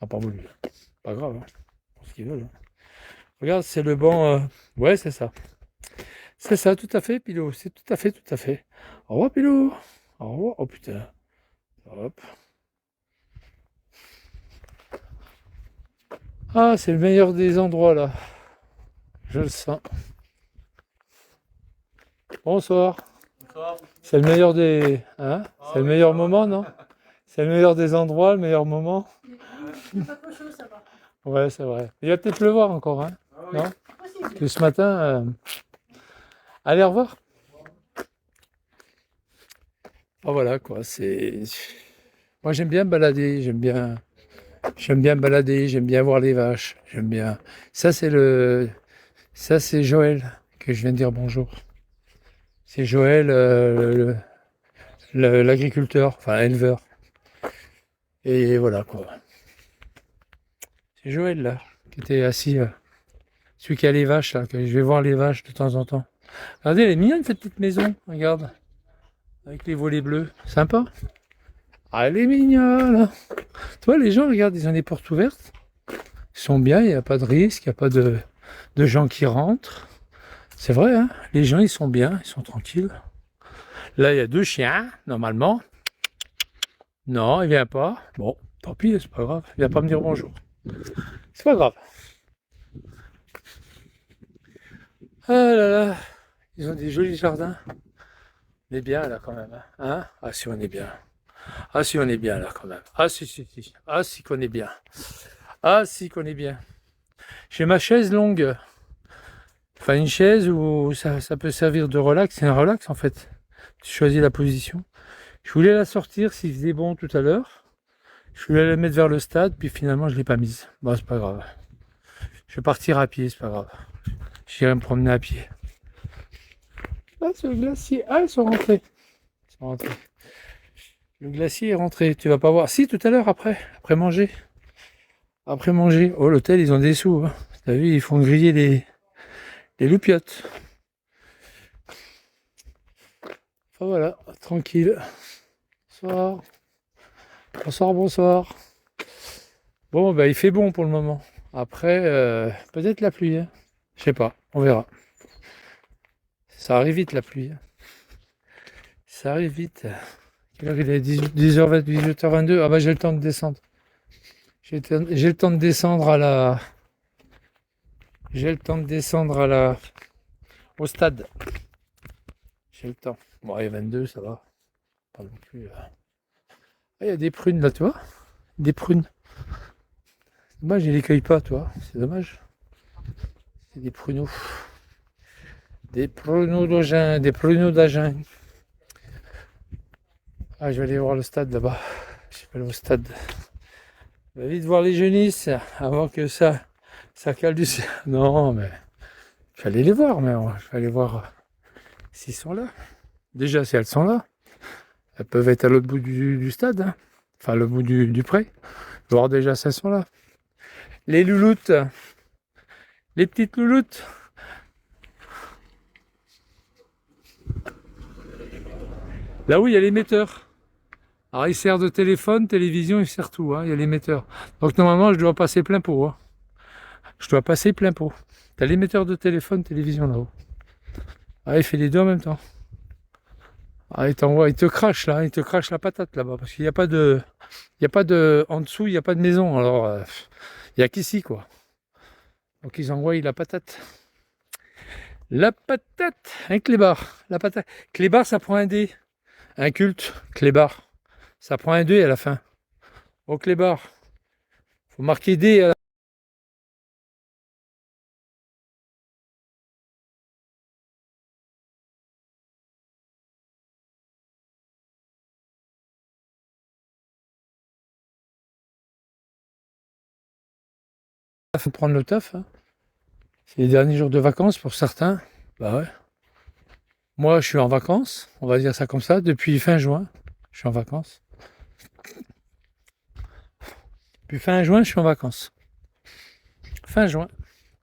Ah, pas voulu. Pas grave, hein. Pour ce qu'ils veulent, hein. Regarde, c'est le banc. Ouais, c'est ça. C'est ça, tout à fait, Pilou. C'est tout à fait, tout à fait. Au revoir, Pilou. Au revoir. Oh putain. Hop. Ah, c'est le meilleur des endroits là. Je le sens. Bonsoir. Bonsoir. C'est le meilleur des. Hein? Ah C'est le oui, meilleur ça va. moment, non? C'est le meilleur des endroits, le meilleur moment. Il n'est pas trop chaud, ça va. Ouais, c'est vrai. Il va peut-être pleuvoir encore, hein? Ah oui. Non? C'est possible. Que ce matin. Allez, au revoir. Ah voilà quoi, c'est. Moi j'aime bien me balader, j'aime bien me balader, j'aime bien voir les vaches, j'aime bien. Ça c'est le. Ça c'est Joël que je viens de dire bonjour. C'est Joël, l'agriculteur, enfin éleveur. Et voilà quoi. C'est Joël là, qui était assis, celui qui a les vaches là, que je vais voir les vaches de temps en temps. Regardez, elle est mignonne cette petite maison, regarde. Avec les volets bleus. Sympa. Ah, elle est mignonne. Toi, les gens, regarde, ils ont des portes ouvertes. Ils sont bien, il n'y a pas de risque, il n'y a pas de gens qui rentrent. C'est vrai, hein, les gens, ils sont bien, ils sont tranquilles. Là, il y a deux chiens, normalement. Non, il vient pas. Bon, tant pis, c'est pas grave. Il vient pas me dire bonjour. C'est pas grave. Ah là là, ils ont des jolis jardins. On est bien là quand même, hein. Hein? Ah si, on est bien. Ah si, on est bien là quand même. Ah si, si, si. Ah si, qu'on est bien. Ah si, qu'on est bien. J'ai ma chaise longue. Enfin, une chaise où ça peut servir de relax. C'est un relax en fait. Tu choisis la position. Je voulais la sortir s'il faisait bon tout à l'heure. Je voulais la mettre vers le stade, puis finalement je l'ai pas mise. Bon, c'est pas grave. Je vais partir à pied, c'est pas grave. J'irai me promener à pied. Ah, c'est le glacier. Ah, ils sont rentrés. Ils sont rentrés. Le glacier est rentré. Tu vas pas voir. Si, tout à l'heure, après manger. Après manger. Oh, l'hôtel, ils ont des sous, hein. T'as vu, ils font griller les loupiottes. Enfin voilà, tranquille. Bonsoir. Bonsoir, bonsoir. Bon, bah, il fait bon pour le moment. Après, peut-être la pluie, hein. Je sais pas, on verra. Ça arrive vite la pluie, hein. Ça arrive vite. Quelle heure il est? 10h20, 18h22. Ah bah j'ai le temps de descendre. J'ai le temps de descendre à la. J'ai le temps de descendre à la. Au stade. J'ai le temps. Bon, il est 22, ça va. Pas non plus. Ah, il y a des prunes là, tu vois? Des prunes. Dommage, il les cueille pas, toi. C'est dommage. C'est des pruneaux. Des pruneaux d'Agen. Des pruneaux d'Agen. Ah, je vais aller voir le stade là-bas. Je vais aller au stade. Je vais vite voir les jeunisses avant que ça cale du. Non, mais. Je vais aller les voir, mais je vais aller voir s'ils sont là. Déjà, si elles sont là, elles peuvent être à l'autre bout du stade, hein. Enfin, à l'autre bout du pré. Voir déjà si elles sont là. Les louloutes. Les petites louloutes. Là où il y a l'émetteur. Alors il sert de téléphone, télévision, il sert tout, hein. Il y a l'émetteur. Donc normalement je dois passer plein pot, hein. Je dois passer plein pot. T'as l'émetteur de téléphone, télévision là-haut. Ah, il fait les deux en même temps. Ah, il t'envoie, il te crache là, il te crache la patate là-bas. Parce qu'il n'y a pas de. Il n'y a pas de. En dessous, il n'y a pas de maison. Alors il n'y a qu'ici quoi. Donc ils envoient la patate. La patate! Un clébard. La patate. Clébard, ça prend un dé. Un culte, clébard. Ça prend un 2 à la fin. Au clébard. Faut marquer D à la fin. Faut prendre le taf, hein. C'est les derniers jours de vacances pour certains. Bah ouais. Moi, je suis en vacances, on va dire ça comme ça, depuis fin juin. Je suis en vacances. Depuis fin juin, je suis en vacances. Fin juin.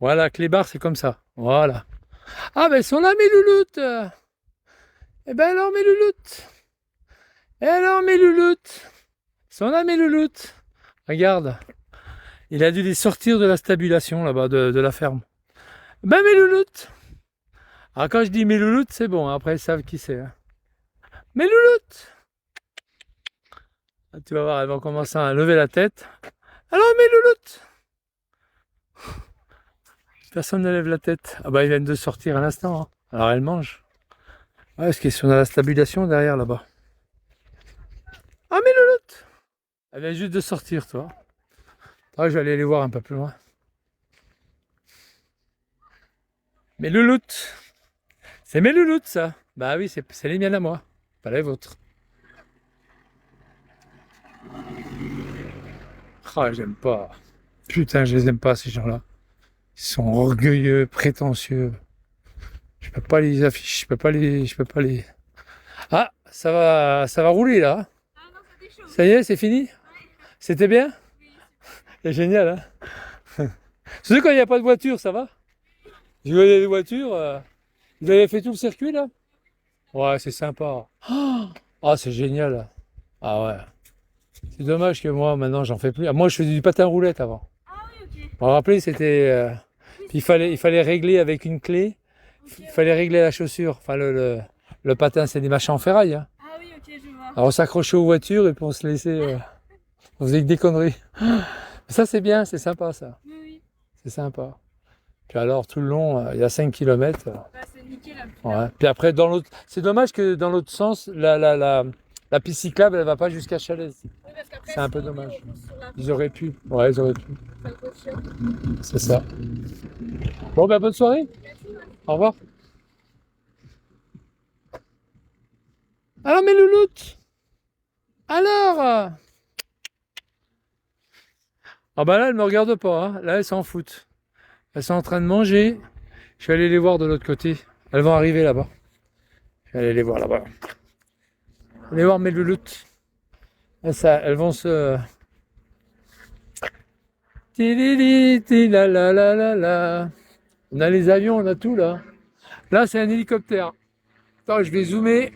Voilà, clébard, c'est comme ça. Voilà. Ah, ben, elles sont là, mes louloutes. Eh ben, alors, mes louloutes. Et alors, mes louloutes. Elles sont là, mes louloutes. Regarde. Il a dû les sortir de la stabulation là-bas, de la ferme. Ben mes louloutes. Alors quand je dis mes louloutes, c'est bon, après ils savent qui c'est. Hein. Mes louloutes. Tu vas voir, elles vont commencer à lever la tête. Alors mes louloutes. Personne ne lève la tête. Ah bah ils viennent de sortir à l'instant. Hein. Alors elles mangent. Ouais, parce qu'ils sont dans la stabulation derrière là-bas. Ah mes louloutes. Elle vient juste de sortir, toi. Ah, je vais aller les voir un peu plus loin. Mes louloutes. C'est mes louloutes, ça. Bah oui, c'est les miennes à moi. Pas les vôtres. Ah, j'aime pas. Putain, je les aime pas, ces gens-là. Ils sont orgueilleux, prétentieux. Je peux pas les afficher, je peux pas les... Ah, ça va rouler, là. Ah non, ça déchauffe. Ça y est, c'est fini? C'était bien? C'est génial, hein? Surtout quand il n'y a pas de voiture, ça va? Je voyais des voitures. Vous avez fait tout le circuit, là? Ouais, c'est sympa. Ah, c'est génial. Ah ouais. C'est dommage que moi, maintenant, j'en fais plus. Ah, moi, je faisais du patin roulette avant. Ah oui, ok. Vous vous rappelez, c'était... puis il fallait régler avec une clé. Il fallait régler la chaussure. Enfin, le patin, c'est des machins en ferraille. Hein. Ah oui, ok, je vois. Alors, on s'accrochait aux voitures et puis on se laissait... on faisait que des conneries. Ça, c'est bien, c'est sympa, ça. Oui, oui. C'est sympa. Puis alors, tout le long, il y a 5 km. Bah, c'est nickel. Ouais. Puis après, dans l'autre... C'est dommage que dans l'autre sens, la piste cyclable, elle va pas jusqu'à Chalaises. Oui, parce qu'après, C'est un peu si on dommage. on pousse sur la Ils auraient pu. Ouais, ils auraient pu. ça coûte cher. C'est ça. Bon, ben, bonne soirée. Au revoir. Alors, mes louloutes. Alors. Ah, bah là, elles me regardent pas. Hein. Là, elles s'en foutent. Elles sont en train de manger. Je vais aller les voir de l'autre côté. Elles vont arriver là-bas. Je vais aller les voir là-bas. Aller voir mes louloutes. Et ça, elles vont se... Tilili, tila, la, la, la, la. On a les avions, on a tout là. Là, c'est un hélicoptère. Attends, je vais zoomer.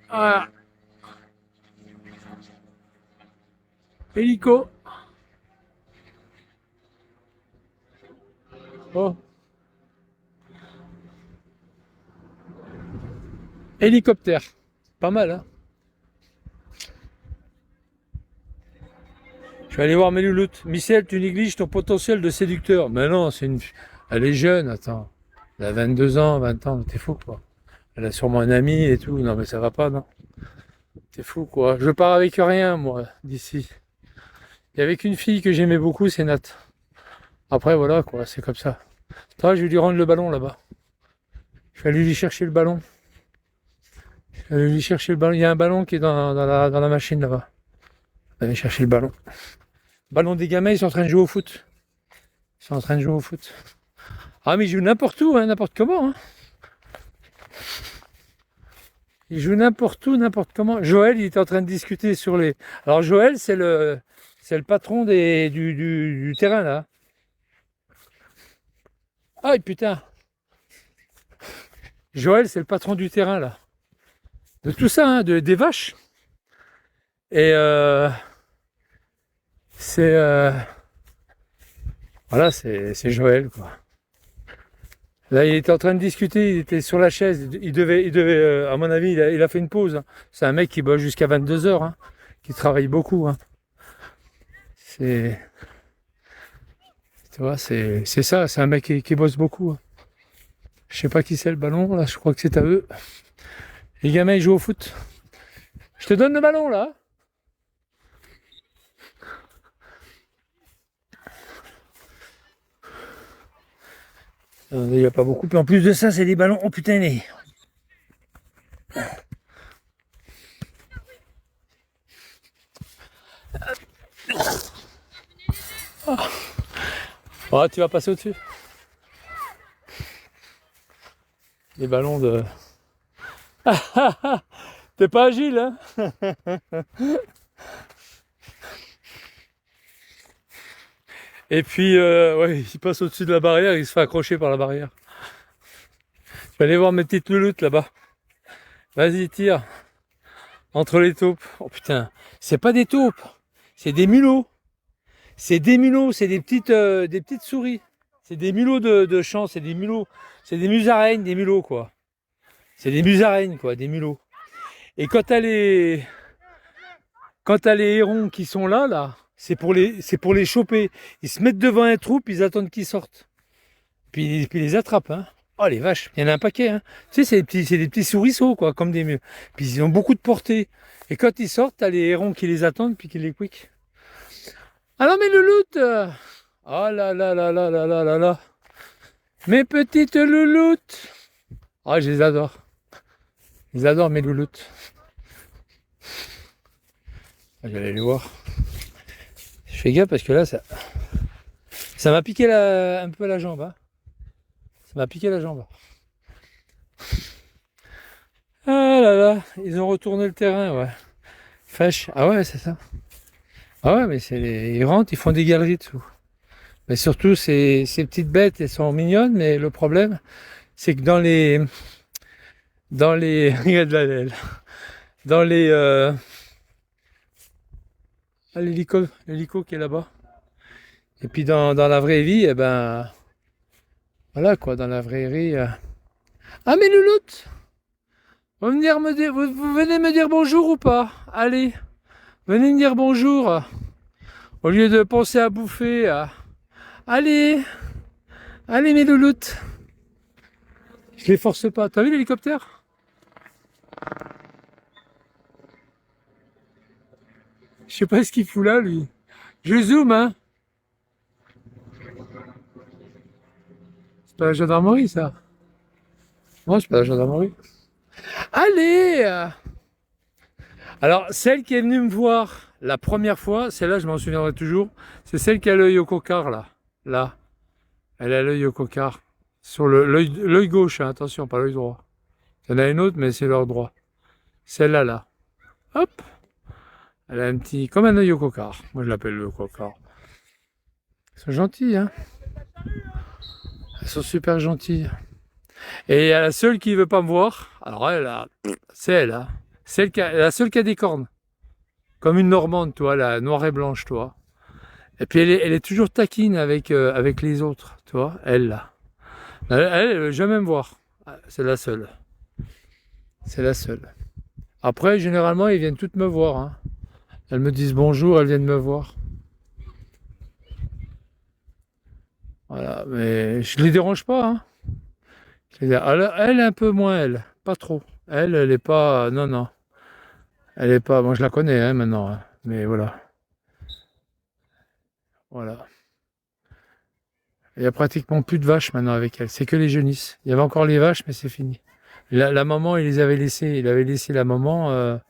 Voilà. Hélico. Oh. Hélicoptère. Pas mal, hein. Je vais aller voir mes louloutes. Michel, tu négliges ton potentiel de séducteur. Mais non, elle est jeune, attends. Elle a 22 ans, 20 ans, mais t'es fou, quoi. Elle a sûrement un ami et tout. Non, mais ça va pas, non. T'es fou, quoi. Je pars avec rien, moi, d'ici. Il y avait qu'une fille que j'aimais beaucoup, c'est Nat. Après, voilà, quoi, c'est comme ça. Toi, je vais lui rendre le ballon, là-bas. Je vais aller lui chercher le ballon. Je vais aller lui chercher le ballon. Il y a un ballon qui est dans la machine, là-bas. Je vais aller chercher le ballon. Ballon des gamins, ils sont en train de jouer au foot. Ils sont en train de jouer au foot. Ah, mais ils jouent n'importe où, hein, n'importe comment. Hein. Ils jouent n'importe où, n'importe comment. Joël, il était en train de discuter sur les... Alors Joël, c'est le patron du terrain, là. Ah, putain. Joël, c'est le patron du terrain, là. De tout ça, hein, des vaches. Et voilà, c'est Joël, quoi. Là, il était en train de discuter, il était sur la chaise, il devait à mon avis, il a fait une pause. Hein. C'est un mec qui bosse jusqu'à 22 heures, hein, qui travaille beaucoup. Hein. Tu vois, c'est ça, c'est un mec qui bosse beaucoup. Hein. Je sais pas qui c'est le ballon, là, je crois que c'est à eux. Les gamins, ils jouent au foot. Je te donne le ballon, là. Il n'y a pas beaucoup. Puis en plus de ça, c'est des ballons. Oh putain, les... Oh, tu vas passer au-dessus. Les ballons de... T'es pas agile, hein? Et puis, ouais, il passe au-dessus de la barrière, il se fait accrocher par la barrière. Je vais aller voir mes petites louloutes là-bas. Vas-y, tire. Entre les taupes. Oh putain, c'est pas des taupes, c'est des mulots. C'est des mulots, c'est des petites souris. C'est des mulots de champ, c'est des mulots, c'est des musaraignes, des mulots quoi. C'est des musaraignes quoi, des mulots. Et quand t'as les hérons qui sont là, c'est pour les choper. Ils se mettent devant un trou, puis ils attendent qu'ils sortent. Puis ils les attrapent, hein. Oh les vaches, il y en a un paquet, hein. Tu sais, c'est des petits souriceaux, quoi, comme des murs. Puis ils ont beaucoup de portée. Et quand ils sortent, t'as les hérons qui les attendent, puis qui les quick. Alors mes louloutes, oh là là là là là là là là. Mes petites louloutes. Ah, je les adore. Je les adore, mes louloutes. Je vais aller les voir. Je fais gaffe parce que là, ça m'a piqué un peu la jambe, hein. Ça m'a piqué la jambe. Ah là là, ils ont retourné le terrain, ouais. Fâche. Ah ouais, c'est ça. Ah ouais, mais ils rentrent, ils font des galeries dessous. Mais surtout, ces petites bêtes, elles sont mignonnes, mais le problème, c'est que regarde là, dans l'hélico qui est là-bas. Et puis dans la vraie vie, eh ben, voilà quoi, dans la vraie vie. Ah mais louloute, vous venez me dire bonjour ou pas? Allez, venez me dire bonjour. Au lieu de penser à bouffer. Allez, allez mes louloutes. Je les force pas. T'as vu l'hélicoptère? Je sais pas ce qu'il fout là, lui. Je zoome, hein. C'est pas la gendarmerie, ça. Non, c'est pas la gendarmerie. Allez! Alors, celle qui est venue me voir la première fois, celle-là, je m'en souviendrai toujours, c'est celle qui a l'œil au cocard, là. Là. Elle a l'œil au cocard. Sur l'œil gauche, hein, attention, pas l'œil droit. Il y en a une autre, mais c'est l'œil droit. Celle-là, là. Hop! Elle a un petit, comme un œil au cocard. Moi, je l'appelle le cocard. Ils sont gentils, hein. Elles sont super gentilles. Et il y a la seule qui veut pas me voir. Alors elle, c'est elle, hein. La seule qui a des cornes. Comme une Normande, toi, la noire et blanche, toi. Et puis elle est toujours taquine avec les autres, tu vois, elle là. Elle veut jamais me voir. C'est la seule. C'est la seule. Après, généralement, ils viennent toutes me voir, hein. Elles me disent bonjour, elles viennent me voir. Voilà, mais je les dérange pas, hein. Elle, un peu moins, elle. Pas trop. Elle est pas... Non, non. Elle est pas... Moi, je la connais, hein, maintenant. Hein. Mais voilà. Voilà. Il y a pratiquement plus de vaches maintenant avec elle. C'est que les genisses. Il y avait encore les vaches, mais c'est fini. La maman, il les avait laissées. Il avait laissé la maman.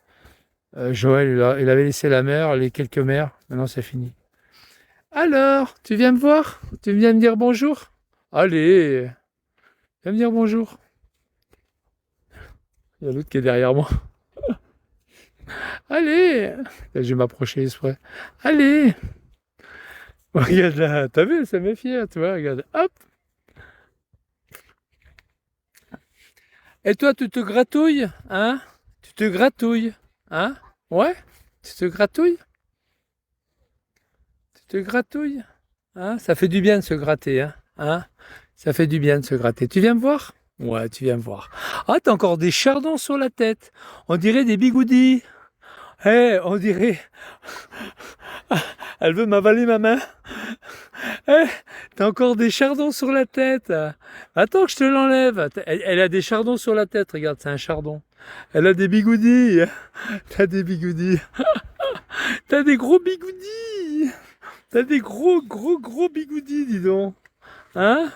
Joël, il avait laissé la mère, les quelques mères. Maintenant, c'est fini. Alors, tu viens me voir? Tu viens me dire bonjour? Allez, viens me dire bonjour. Il y a l'autre qui est derrière moi. Allez, je vais m'approcher exprès. Allez. Regarde là, t'as vu, elle s'est méfiée, tu vois, regarde. Hop. Et toi, tu te gratouilles, hein? Tu te gratouilles, hein? Ouais? Tu te gratouilles? Tu te gratouilles? Hein? Ça fait du bien de se gratter, hein? Hein? Ça fait du bien de se gratter. Tu viens me voir? Ouais, tu viens me voir. Ah, t'as encore des chardons sur la tête. On dirait des bigoudis. Eh, on dirait... Elle veut m'avaler ma main. Eh, t'as encore des chardons sur la tête. Attends que je te l'enlève. Elle a des chardons sur la tête. Regarde, c'est un chardon. Elle a des bigoudis. T'as des bigoudis. T'as des gros bigoudis. T'as des gros bigoudis, dis donc. Hein?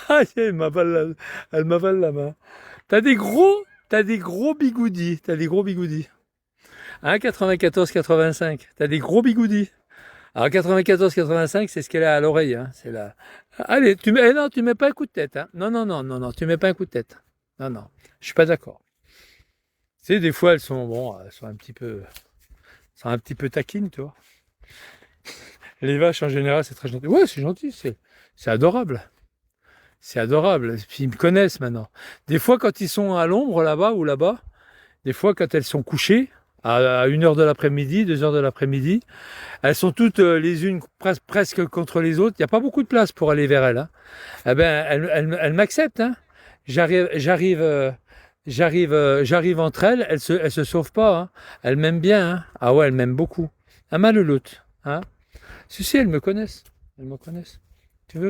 Ah, elle m'avale la main. T'as des gros bigoudis. T'as des gros bigoudis. Hein, 94-85. T'as des gros bigoudis. Alors 94-85, c'est ce qu'elle a à l'oreille. Hein. C'est la... Allez, non, tu mets pas un coup de tête. Hein. Non, non, non, non, non, tu mets pas un coup de tête. Non, non, je suis pas d'accord. Tu sais, des fois, elles sont un petit peu taquines, tu vois. Les vaches, en général, c'est très gentil. Ouais, c'est gentil, c'est adorable. C'est adorable. Puis ils me connaissent maintenant. Des fois, quand ils sont à l'ombre, là-bas ou là-bas, des fois, quand elles sont couchées, à 1 heure de l'après-midi, 2 heures de l'après-midi. Elles sont toutes les unes presque contre les autres. Il n'y a pas beaucoup de place pour aller vers elles. Hein. Eh ben, elles m'acceptent. Hein. J'arrive entre elles. Elles se sauvent pas. Hein. Elles m'aiment bien. Hein. Ah ouais, elles m'aiment beaucoup. Ah malouloute. Hein. Si, elles me connaissent. Elles me connaissent.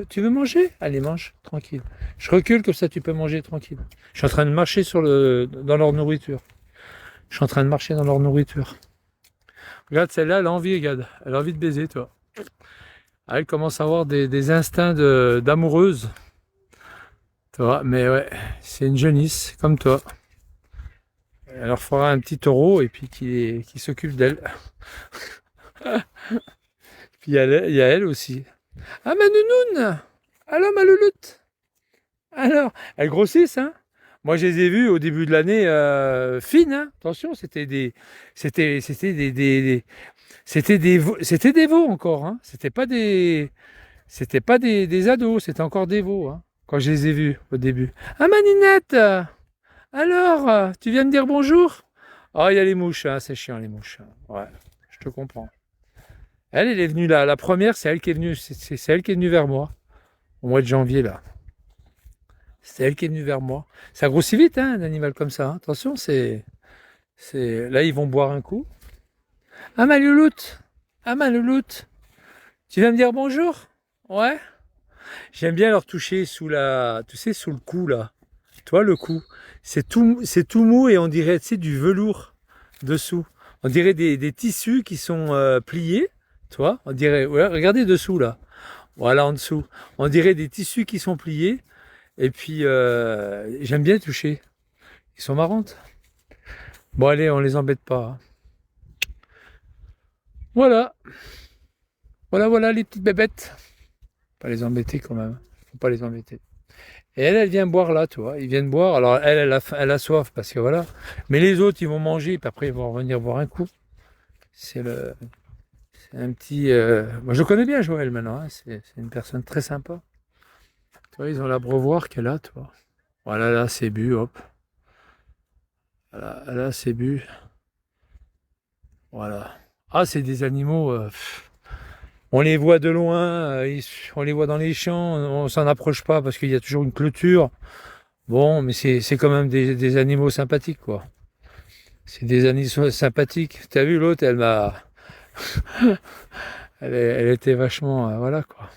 Tu veux manger? Allez, mange, tranquille. Je recule comme ça, tu peux manger tranquille. Je suis en train de marcher dans leur nourriture. Je suis en train de marcher dans leur nourriture. Regarde, celle-là, elle a envie, regarde. Elle a envie de baiser, toi. Ah, elle commence à avoir des instincts d'amoureuse. Tu vois, mais ouais, c'est une jeunisse, comme toi. Elle leur fera un petit taureau et puis qui s'occupe d'elle. Puis il y a elle aussi. Ah, ma nounoune! Alors, ma louloute! Alors, elles grossissent, hein? Moi, je les ai vues au début de l'année fines, hein? Attention, c'était des veaux encore, hein? C'était pas des ados, c'était encore des veaux, hein? Quand je les ai vus au début. Ah, ma Ninette! Alors, tu viens me dire bonjour? Ah, il y a les mouches, hein? C'est chiant, les mouches. Ouais, je te comprends. Elle est venue là. La première, c'est elle qui est venue. C'est elle qui est venue vers moi. Au mois de janvier, là. C'est elle qui est venue vers moi. Ça grossit vite, hein, un animal comme ça. Hein. Attention, là, ils vont boire un coup. Ah, ma louloute. Ah, ma louloute. Tu viens me dire bonjour? Ouais. J'aime bien leur toucher sous sous le cou, là. Toi, le cou. C'est tout mou et on dirait, tu sais, du velours dessous. On dirait des tissus qui sont pliés. Tu vois, on dirait, ouais, regardez dessous là, voilà en dessous, on dirait des tissus qui sont pliés, et puis j'aime bien toucher, ils sont marrantes. Bon allez, on les embête pas. Hein. Voilà, voilà les petites bébêtes. Pas les embêter quand même, faut pas les embêter. Et elle vient boire là, tu vois, ils viennent boire, alors elle a soif parce que voilà, mais les autres ils vont manger, puis après ils vont revenir boire un coup. C'est un petit. Moi, je connais bien Joël maintenant. Hein. C'est une personne très sympa. Tu vois, ils ont l'abreuvoir qu'elle a, tu vois. Voilà, là, c'est bu, hop. Voilà, là, c'est bu. Voilà. Ah, c'est des animaux. On les voit de loin, on les voit dans les champs, on s'en approche pas parce qu'il y a toujours une clôture. Bon, mais c'est quand même des animaux sympathiques, quoi. C'est des animaux sympathiques. T'as vu l'autre, elle m'a. Elle était vachement. Voilà quoi.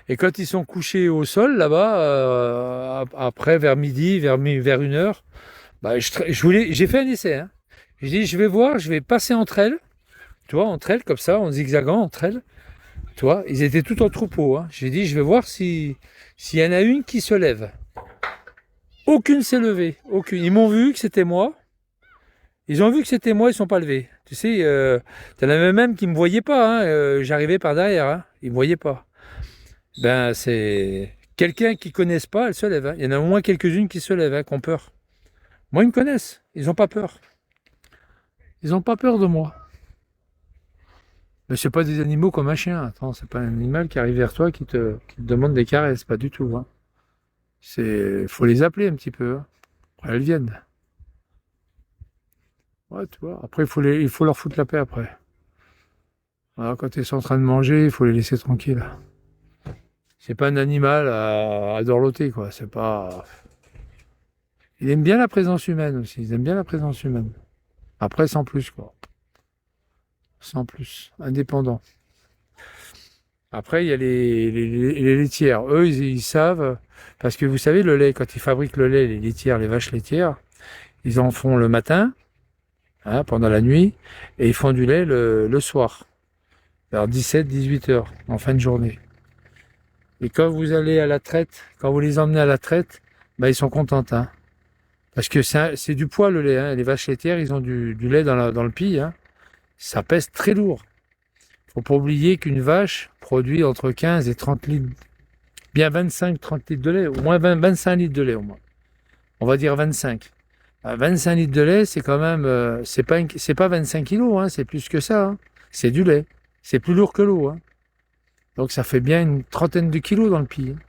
Et quand ils sont couchés au sol là-bas, après vers midi, vers 1 heure, bah, j'ai fait un essai. Hein. J'ai dit, je vais voir, je vais passer entre elles, tu vois, entre elles, comme ça, en zigzagant entre elles. Tu vois, ils étaient tout en troupeau. Hein. J'ai dit, je vais voir s'il y en a une qui se lève. Aucune s'est levée. Aucune. Ils m'ont vu que c'était moi. Ils ont vu que c'était moi, ils ne sont pas levés. Tu sais, t'en avais même qui ne me voyaient pas. Hein, j'arrivais par derrière. Hein, ils ne me voyaient pas. Ben, c'est quelqu'un qui ne connaissent pas, elle se lève. Hein. Il y en a au moins quelques-unes qui se lèvent, hein, qui ont peur. Moi, ils me connaissent. Ils n'ont pas peur. Ils n'ont pas peur de moi. Mais c'est pas des animaux comme un chien. Attends, c'est pas un animal qui arrive vers toi qui te demande des caresses. Pas du tout. Hein. Faut les appeler un petit peu. Hein. Après, elles viennent. Ouais, tu vois. Après, il faut leur foutre la paix après. Alors, quand ils sont en train de manger, il faut les laisser tranquilles. C'est pas un animal à dorloter, quoi. C'est pas. Ils aiment bien la présence humaine aussi. Ils aiment bien la présence humaine. Après, sans plus, quoi. Sans plus. Indépendant. Après, il y a les laitières. Eux, ils savent. Parce que vous savez, le lait, quand ils fabriquent le lait, les laitières, les vaches laitières, ils en font le matin, hein, pendant la nuit, et ils font du lait le soir, vers 17-18 heures, en fin de journée. Et quand vous allez à la traite, quand vous les emmenez à la traite, bah, ils sont contents, hein. Parce que c'est du poids le lait, hein. Les vaches laitières, ils ont du lait dans le pis, hein. Ça pèse très lourd. Faut pas oublier qu'une vache produit entre 15 et 30 litres, bien 25-30 litres de lait, au moins 25 litres de lait au moins. On va dire 25. 25 litres de lait, c'est quand même, c'est pas 25 kilos, hein, c'est plus que ça. Hein. C'est du lait. C'est plus lourd que l'eau. Hein. Donc ça fait bien une trentaine de kilos dans le pis. Hein.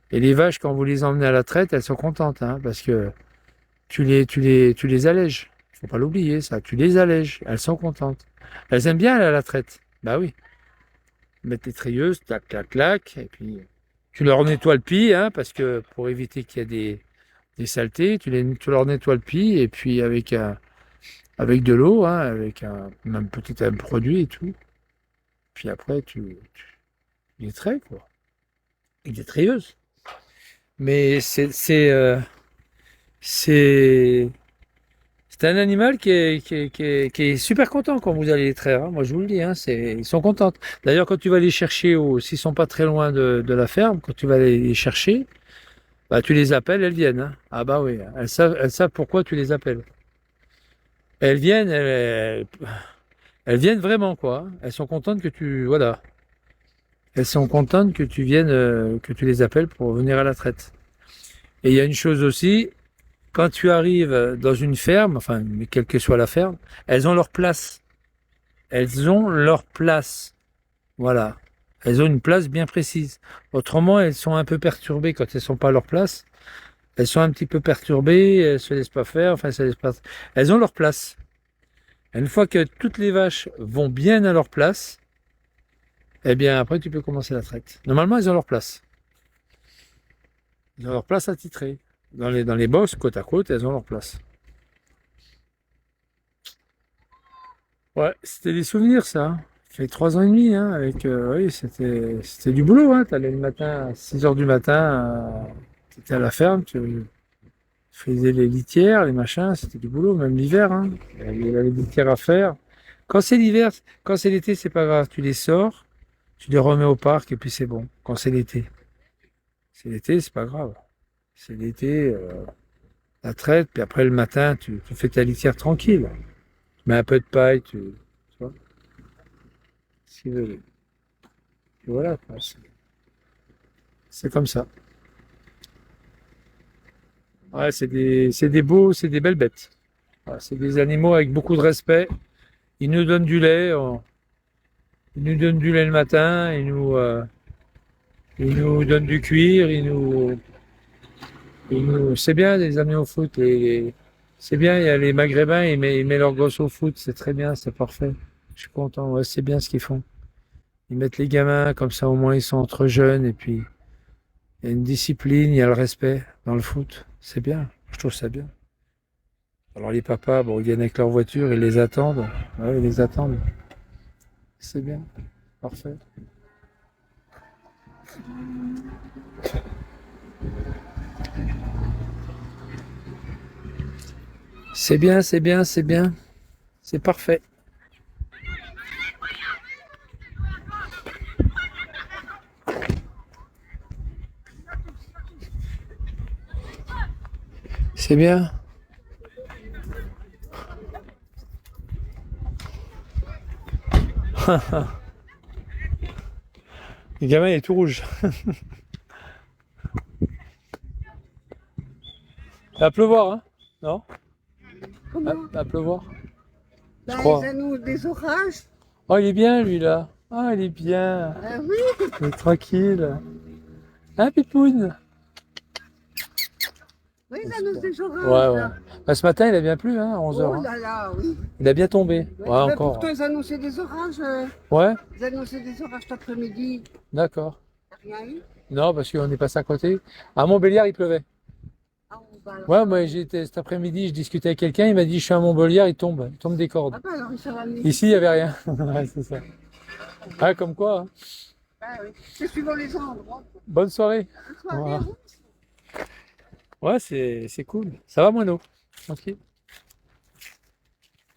Et les vaches, quand vous les emmenez à la traite, elles sont contentes, hein, parce que tu les allèges. Faut pas l'oublier, ça. Tu les allèges. Elles sont contentes. Elles aiment bien aller à la traite. Bah oui. Mettre les treilleuses, clac, clac, clac. Et puis, tu leur nettoies le pied, hein, parce que pour éviter qu'il y ait des saletés, tu leur nettoies le pied, et puis avec de l'eau, hein, avec même peut-être un produit et tout. Puis après, tu les traies, quoi. Avec des treilleuses. Mais c'est c'est un animal qui est super content quand vous allez les traire, hein. Moi, je vous le dis, hein, ils sont contents. D'ailleurs, quand tu vas les chercher, s'ils sont pas très loin de la ferme, quand tu vas les chercher, bah, tu les appelles, elles viennent, hein. Ah bah oui, elles savent pourquoi tu les appelles. Elles viennent, elles viennent vraiment, quoi, hein. Elles sont contentes voilà. Elles sont contentes que tu viennes, que tu les appelles pour venir à la traite. Et il y a une chose aussi, quand tu arrives dans une ferme, enfin, mais quelle que soit la ferme, elles ont leur place. Elles ont leur place. Voilà. Elles ont une place bien précise. Autrement, elles sont un peu perturbées quand elles sont pas à leur place. Elles sont un petit peu perturbées, elles se laissent pas faire, enfin, elles ont leur place. Une fois que toutes les vaches vont bien à leur place, eh bien, après, tu peux commencer la traite. Normalement, elles ont leur place. Elles ont leur place attitrée. Dans les bosses, côte à côte, elles ont leur place. Ouais, c'était des souvenirs, ça, hein. Ça fait 3 ans et demi, hein, oui, c'était du boulot, hein. T'allais le matin, à 6 heures du matin, t'étais à la ferme, tu faisais les litières, les machins, c'était du boulot, même l'hiver, hein. Il y avait les litières à faire. Quand c'est l'hiver, quand c'est l'été, c'est pas grave. Tu les sors, tu les remets au parc et puis c'est bon. Quand c'est l'été. C'est l'été, c'est pas grave. C'est l'été, la traite, puis après le matin, tu fais ta litière tranquille. Tu mets un peu de paille, tu vois. Si, et voilà, quoi, c'est comme ça. Ouais, c'est des belles bêtes. Voilà, c'est des animaux avec beaucoup de respect. Ils nous donnent du lait, ils nous donnent du lait le matin, ils nous donnent du cuir, c'est bien de les amener au foot. C'est bien, il y a les Maghrébins, ils mettent leurs gosses au foot, c'est très bien, c'est parfait. Je suis content, ouais, c'est bien ce qu'ils font. Ils mettent les gamins, comme ça au moins ils sont entre jeunes, et puis il y a une discipline, il y a le respect dans le foot. C'est bien, je trouve ça bien. Alors les papas, bon, ils viennent avec leur voiture, ils les attendent. Ouais, ils les attendent. C'est bien, parfait. C'est bien, c'est bien, c'est bien. C'est parfait. C'est bien. Le gamin il est tout rouge. Il va pleuvoir, hein? Non? Comment? Il va pleuvoir. Je Bah, crois. ils annoncent des orages. Oh, il est bien, lui, là. Ah, il est bien. Ah oui, Il est tranquille. Hein, Pipoune? oui, ils annoncent des orages. Ouais, ouais. Là. Bah, ce matin, il a bien plu, hein, à 11 Oh heures, hein. là là, oui. Il a bien tombé. Ouais, Ouais, mais encore. pourtant, ils annonçaient des orages. Ouais, Ils annonçaient des orages cet après-midi. d'accord. T'as rien eu? Non, parce qu'on est passé à côté. À Montbéliard, il pleuvait. Ah, bah, alors, Ouais, moi, cet après-midi, je discutais avec quelqu'un, il m'a dit, je suis à Montbéliard, il tombe des cordes. ah bah, alors, ils sont ramenés. Ici, il n'y avait rien. Ouais, c'est ça. Ah, comme quoi, hein. Ah oui, c'est suivant les endroits. Bonne soirée. Ce soir, Ouais. oui. Ouais, c'est cool. Ça va, Moineau? Tranquille.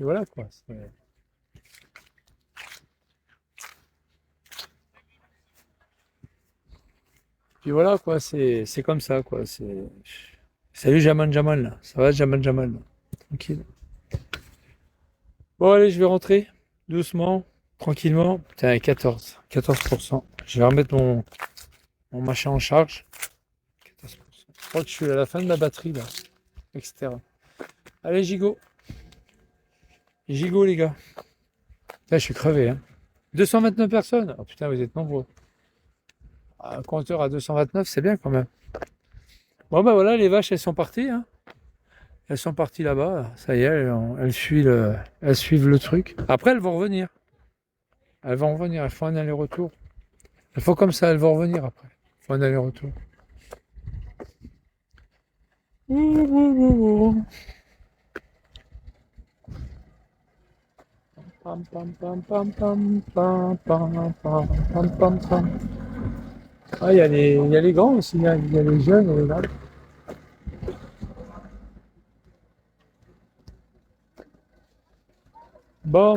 Et voilà, quoi. Puis voilà, quoi. C'est comme ça, quoi. Salut, Jamal Jamal, là. Ça va, Jamal Jamal, là? Tranquille. Bon, allez, je vais rentrer. Doucement, tranquillement. Putain, 14%. Je vais remettre mon machin en charge. 14%. Je crois que je suis à la fin de ma batterie, là. Etc. Allez, gigot. Gigot, les gars. Là, je suis crevé, hein. 229 personnes. Oh putain, vous êtes nombreux. Un compteur à 229, c'est bien quand même. Bon, bah voilà, les vaches, elles sont parties, hein. Elles sont parties là-bas, là. Ça y est, elles suivent le truc. Après, elles vont revenir. Elles vont revenir, elles font un aller-retour. Elles font comme ça, elles vont revenir après. Elles font un aller-retour. Pam, pam, pam, pam, pam, pam, pam, pam, pam, pam, pam. Ah, il y a les grands aussi, il y a les jeunes et les grands. Bon.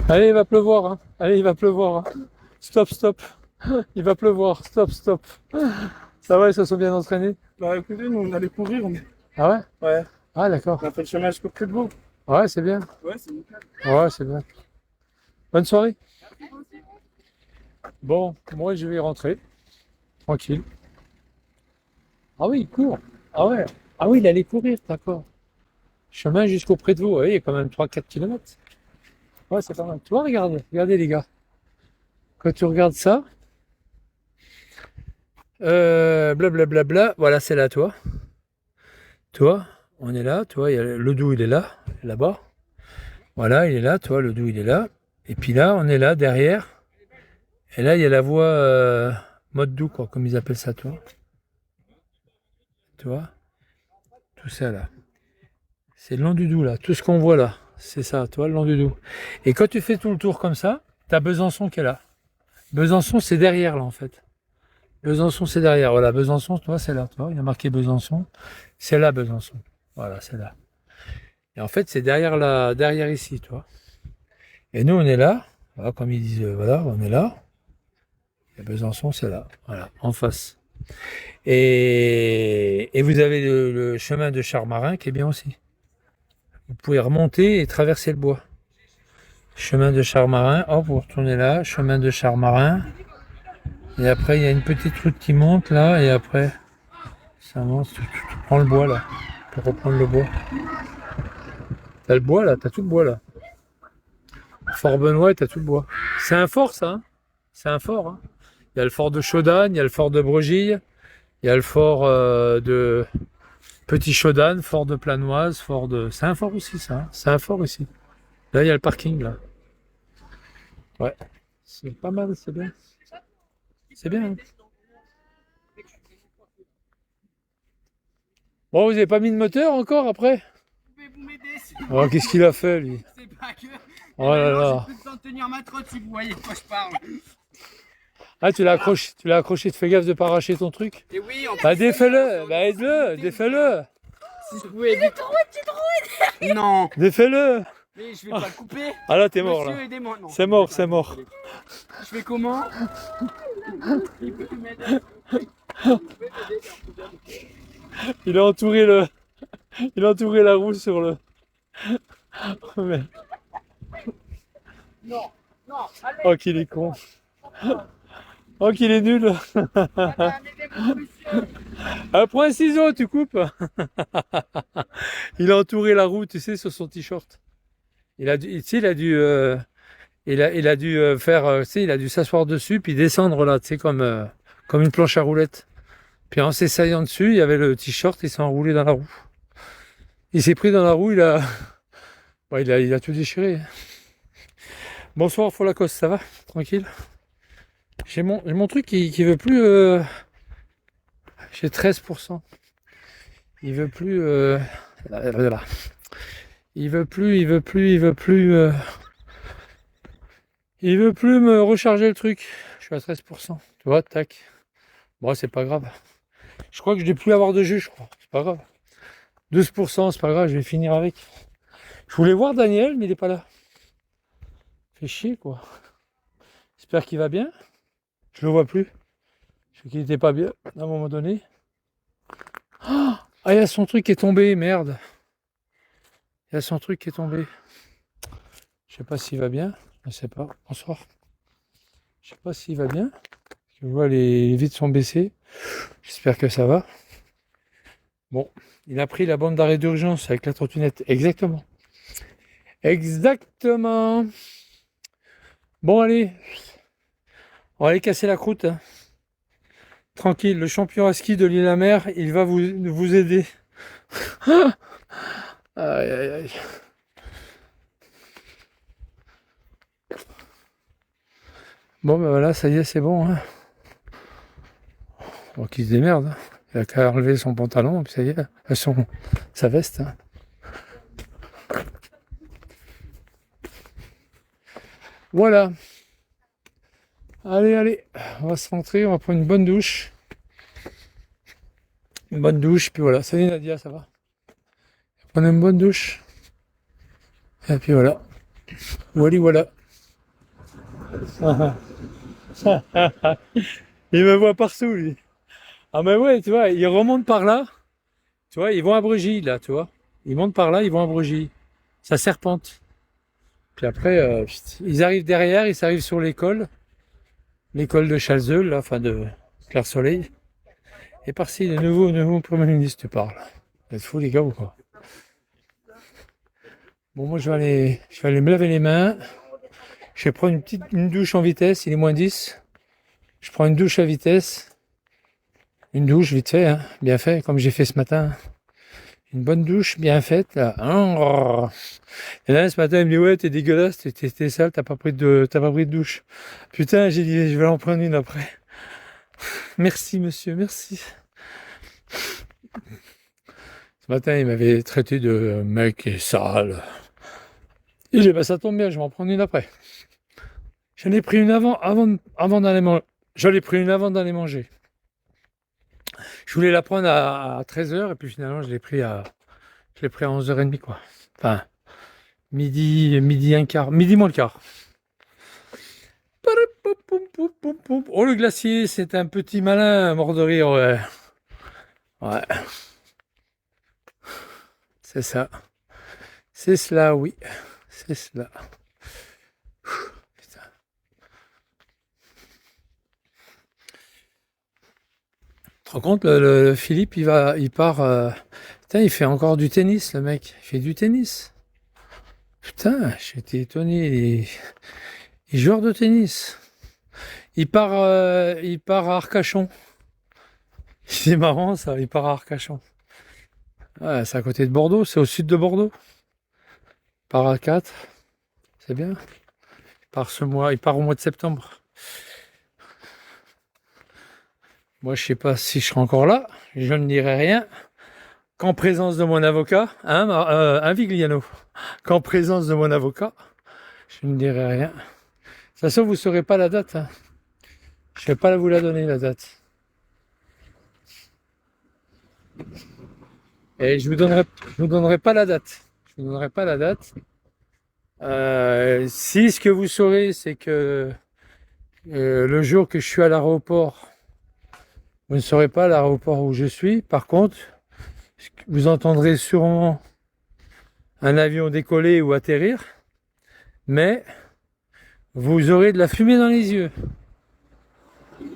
Allez, il va pleuvoir, hein. Allez, il va pleuvoir, hein. Stop, stop. Il va pleuvoir. Stop, stop. Ça va, ils se sont bien entraînés? Bah écoutez, nous on allait courir, Ah ouais? Ouais. Ah d'accord. On a fait le chemin jusqu'au près de vous. Ouais, c'est bien. Ouais, c'est nickel. Ouais, c'est bien. Bonne soirée. Bon, moi je vais rentrer. Tranquille. Ah oui, il court. Ah ouais. Ah oui, il allait courir, d'accord. Chemin jusqu'au près de vous. Ouais, il y a quand même 3-4 km. Ouais, c'est pas mal. Tu vois, regardez les gars. Quand tu regardes ça, blablabla, voilà, c'est là, toi. Toi, on est là, toi, il y a le doux, il est là, là-bas. Voilà, il est là, toi, le doux, il est là. Et puis là, on est là, derrière. Et là, il y a la voie mode doux, quoi, comme ils appellent ça, toi. Tu vois? Tout ça, là. C'est le long du Doubs, là. Tout ce qu'on voit, là. C'est ça, toi, le long du Doubs. Et quand tu fais tout le tour comme ça, t'as Besançon qui est là. Besançon, c'est derrière, là, en fait. Besançon, c'est derrière. Voilà, Besançon, toi, c'est là, toi. Il y a marqué Besançon. C'est là, Besançon. Voilà, c'est là. Et en fait, c'est derrière là, derrière ici, toi. Et nous, on est là. Voilà, comme ils disent, voilà, on est là. Et Besançon, c'est là. Voilà, en face. Et vous avez le chemin de Charmarin qui est bien aussi. Vous pouvez remonter et traverser le bois. Chemin de Charmarin, hop, vous retournez là, chemin de Charmarin. Et après, il y a une petite route qui monte là, et après, ça monte, tu prends le bois là, pour reprendre le bois. T'as le bois là, t'as tout le bois là. Fort Benoît, t'as tout le bois. C'est un fort ça, hein, c'est un fort. Hein. Il y a le fort de Chaudanne, il y a le fort de Bregille, il y a le fort de Petit Chaudanne, fort de Planoise, fort de... C'est un fort aussi ça, hein. C'est un fort ici. Là, il y a le parking là. Ouais, c'est pas mal, c'est bien. C'est bien. Hein. Bon, vous avez pas mis de moteur encore après? Pouvez-vous m'aider Oh, qu'est-ce qu'il a fait lui? C'est pas que. Oh là là. J'ai plus le temps de tenir ma trotte si vous voyez de quoi je parle. Ah, tu l'as accroché, tu fais gaffe de pas arracher ton truc? Et oui, on Bah défais-le, bah aide-le, défais-le, Si je pouvais éviter. Non, défais-le. mais je vais pas le couper. Ah là, t'es mort Monsieur, là. aidez-moi. Non. C'est mort, c'est mort. Je fais comment? Il peut m'aider. Il a entouré le, il a entouré la roue sur le. Oh, mais... Non, non, allez, oh qu'il est con. Oh qu'il est nul. madame, aidez-moi, monsieur. Un point ciseau, tu coupes. Il a entouré la roue, tu sais, sur son t-shirt. Il a dû, tu sais, il a dû faire, tu sais, il a dû s'asseoir dessus puis descendre là, tu sais, comme une planche à roulettes. Puis en s'essayant dessus, il y avait le t-shirt, il s'est enroulé dans la roue. Il s'est pris dans la roue, ouais, il a tout déchiré. Bonsoir, Folacoste, ça va? Tranquille? J'ai mon truc qui veut plus. J'ai 13%. Il veut plus. Voilà. Il veut plus. Il veut plus me recharger le truc. Je suis à 13%. Tu vois, tac. Bon, c'est pas grave. Je crois que je vais plus avoir de jus, je crois. C'est pas grave. 12%, c'est pas grave, je vais finir avec. Je voulais voir Daniel, mais il est pas là. Fait chier, quoi. J'espère qu'il va bien. Je le vois plus. Je sais qu'il était pas bien à un moment donné. Ah, il y a son truc qui est tombé, merde. Il y a son truc qui est tombé. Je sais pas s'il va bien. Je sais pas. Bonsoir. Je sais pas s'il va bien. Je vois les vitres sont baissées. J'espère que ça va. Bon, il a pris la bande d'arrêt d'urgence avec la trottinette. Exactement. Exactement. Bon, allez, on va aller casser la croûte, hein. Tranquille, le champion à ski de l'île-la-mer, il va vous aider. Aïe, aïe, aïe. Bon, ben voilà, ça y est, c'est bon, hein. Bon, qu'il se démerde, hein. Il a qu'à enlever son pantalon, puis ça y est, sa veste, hein. Voilà. Allez, allez, on va se rentrer, on va prendre une bonne douche. Une bonne douche, puis voilà. Salut Nadia, ça va? Prendre une bonne douche. Et puis voilà. Voilà. Il me voit partout, lui. Ah mais ouais, tu vois, ils remontent par là. Tu vois, ils vont à Brugy, là, tu vois. Ils montent par là, ils vont à Brugy. Ça serpente. Puis après, ils arrivent derrière, ils arrivent sur l'école. L'école de Chalzeul, là, enfin de Clair-Soleil. Et par-ci, de nouveau Premier ministre, tu parles. Vous êtes fous, les gars, ou quoi? Bon, moi, je vais aller me laver les mains. Je vais prendre une douche en vitesse, il est -10. Je prends une douche à vitesse. Une douche vite fait, hein, bien fait, comme j'ai fait ce matin. Une bonne douche bien faite, là. Et là, ce matin, il me dit, ouais, t'es dégueulasse, t'es sale, t'as pas pris de douche. Putain, j'ai dit, je vais en prendre une après. Merci, monsieur, merci. Ce matin, il m'avait traité de mec sale. Et j'ai dit, bah, ça tombe bien, je vais en prendre une après. J'en ai pris une avant d'aller manger. J'en ai pris une avant d'aller manger. Je voulais la prendre à 13h et puis finalement je l'ai pris à 11h30 quoi. Enfin, midi un quart, midi moins le quart. Oh le glacier, c'est un petit malin, mort de rire, ouais. Ouais. C'est ça. C'est cela, oui. C'est cela. Putain. Tu te rends compte, le Philippe, il part. Putain, il fait encore du tennis, le mec. Il fait du tennis. Putain, j'étais étonné. Il est joueur de tennis. Il part à Arcachon. C'est marrant ça, il part à Arcachon. Ouais, c'est à côté de Bordeaux, c'est au sud de Bordeaux. Il part à 4. C'est bien. Il part au mois de septembre. Moi, je sais pas si je serai encore là. Je ne dirai rien. Qu'en présence de mon avocat, hein, Vigliano. Qu'en présence de mon avocat, je ne dirai rien. De toute façon, vous ne saurez pas la date. Hein. Je ne vais pas vous la donner, la date. Et je vous donnerai pas la date. Je vous donnerai pas la date. Si ce que vous saurez, c'est que le jour que je suis à l'aéroport, vous ne saurez pas l'aéroport où je suis. Par contre, vous entendrez sûrement un avion décoller ou atterrir, mais vous aurez de la fumée dans les yeux.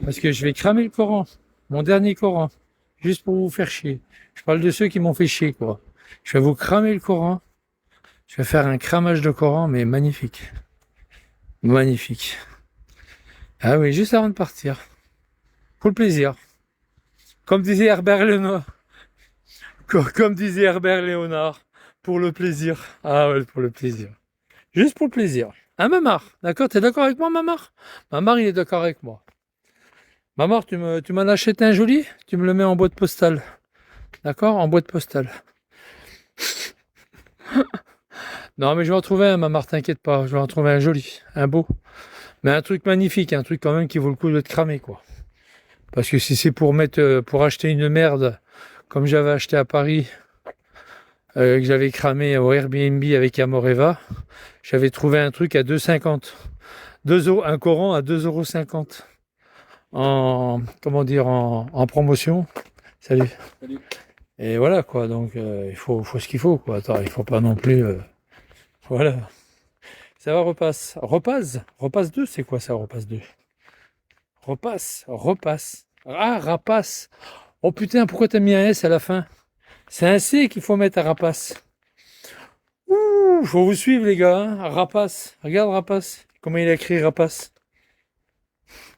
Parce que je vais cramer le Coran, mon dernier Coran, juste pour vous faire chier. Je parle de ceux qui m'ont fait chier, quoi. Je vais vous cramer le Coran. Je vais faire un cramage de Coran, mais magnifique. Magnifique. Ah oui, juste avant de partir. Pour le plaisir. Comme disait Herbert Léonard. Comme disait Herbert Léonard. Pour le plaisir. Ah ouais, pour le plaisir. Juste pour le plaisir. Hein, Mamar? D'accord? T'es d'accord avec moi, Mamar? Mamar, il est d'accord avec moi. Mamar, tu m'en achètes un joli? Tu me le mets en boîte postale. D'accord? En boîte postale. Non, mais je vais en trouver un, Mamar, t'inquiète pas. Je vais en trouver un joli, un beau. Mais un truc magnifique, un truc quand même qui vaut le coup de te cramer, quoi. Parce que si c'est pour acheter une merde, comme j'avais acheté à Paris, que j'avais cramé au Airbnb avec Amoreva, j'avais trouvé un truc à 2,50. Un Coran à 2,50 €. En promotion. Salut. Salut. Et voilà, quoi. Donc, il faut ce qu'il faut, quoi. Attends, il faut pas non plus, voilà. Ça va, repasse. Repasse 2, c'est quoi ça, repasse 2? Repasse. Ah, rapace. Oh putain, pourquoi t'as mis un S à la fin? C'est un C qu'il faut mettre à rapace. Ouh, faut vous suivre, les gars. Hein. Rapace. Regarde, rapace. Comment il a écrit rapace?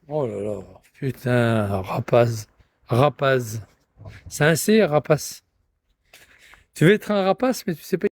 Oh là là, putain, rapace. Rapaz. C'est un C, rapace. Tu veux être un rapace, mais tu sais pas.